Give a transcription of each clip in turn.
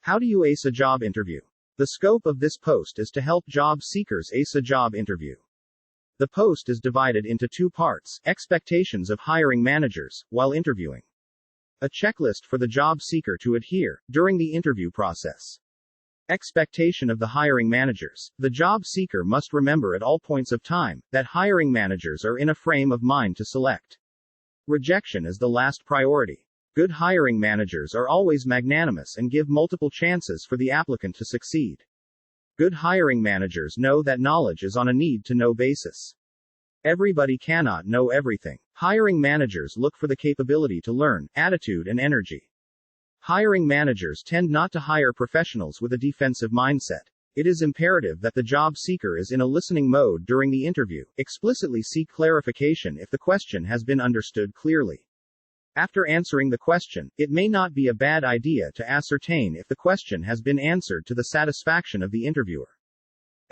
How do you ace a job interview? The scope of this post is to help job seekers ace a job interview. The post is divided into two parts: expectations of hiring managers while interviewing. A checklist for the job seeker to adhere during the interview process. Expectation of the hiring managers. The job seeker must remember at all points of time that hiring managers are in a frame of mind to select. Rejection is the last priority. Good hiring managers are always magnanimous and give multiple chances for the applicant to succeed. Good hiring managers know that knowledge is on a need-to-know basis. Everybody cannot know everything. Hiring managers look for the capability to learn, attitude and energy. Hiring managers tend not to hire professionals with a defensive mindset. It is imperative that the job seeker is in a listening mode during the interview. Explicitly seek clarification if the question has been understood clearly. After answering the question, it may not be a bad idea to ascertain if the question has been answered to the satisfaction of the interviewer.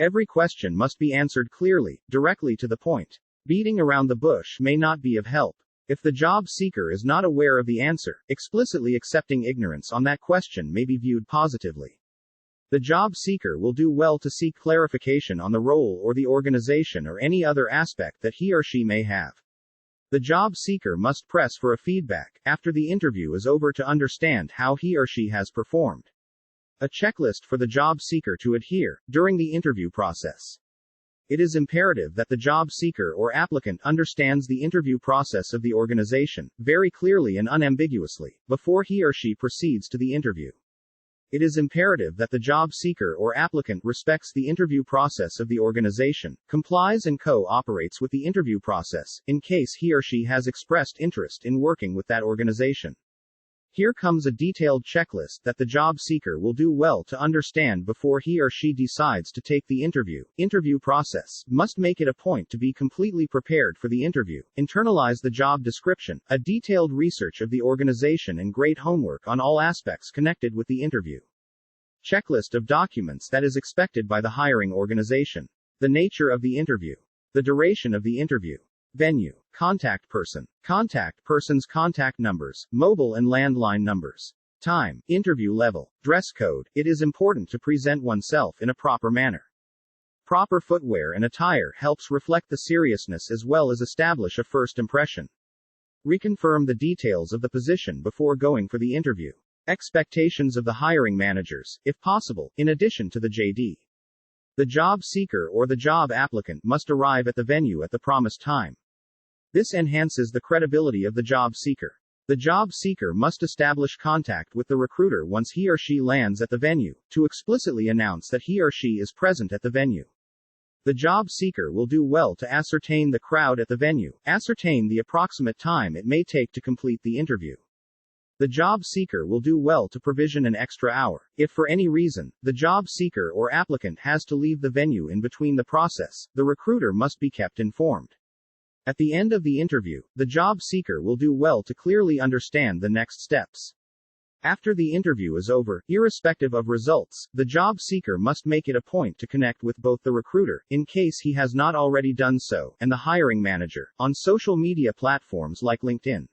Every question must be answered clearly, directly to the point. Beating around the bush may not be of help. If the job seeker is not aware of the answer, explicitly accepting ignorance on that question may be viewed positively. The job seeker will do well to seek clarification on the role or the organization or any other aspect that he or she may have. The job seeker must press for a feedback after the interview is over to understand how he or she has performed. A checklist for the job seeker to adhere during the interview process. It is imperative that the job seeker or applicant understands the interview process of the organization very clearly and unambiguously before he or she proceeds to the interview. It is imperative that the job seeker or applicant respects the interview process of the organization, complies and cooperates with the interview process, in case he or she has expressed interest in working with that organization. Here comes a detailed checklist that the job seeker will do well to understand before he or she decides to take the interview. Interview process. Must make it a point to be completely prepared for the interview. Internalize the job description, a detailed research of the organization and great homework on all aspects connected with the interview. Checklist of documents that is expected by the hiring organization. The nature of the interview. The duration of the interview. Venue. Contact person. Contact person's contact numbers, mobile and landline numbers. Time. Interview level. Dress code. It is important to present oneself in a proper manner. Proper footwear and attire helps reflect the seriousness as well as establish a first impression. Reconfirm the details of the position before going for the interview. Expectations of the hiring managers, if possible, in addition to the JD. The job seeker or the job applicant must arrive at the venue at the promised time. This enhances the credibility of the job seeker. The job seeker must establish contact with the recruiter once he or she lands at the venue, to explicitly announce that he or she is present at the venue. The job seeker will do well to ascertain the crowd at the venue, ascertain the approximate time it may take to complete the interview. The job seeker will do well to provision an extra hour. If for any reason, the job seeker or applicant has to leave the venue in between the process, the recruiter must be kept informed. At the end of the interview, the job seeker will do well to clearly understand the next steps. After the interview is over, irrespective of results, the job seeker must make it a point to connect with both the recruiter, in case he has not already done so, and the hiring manager, on social media platforms like LinkedIn.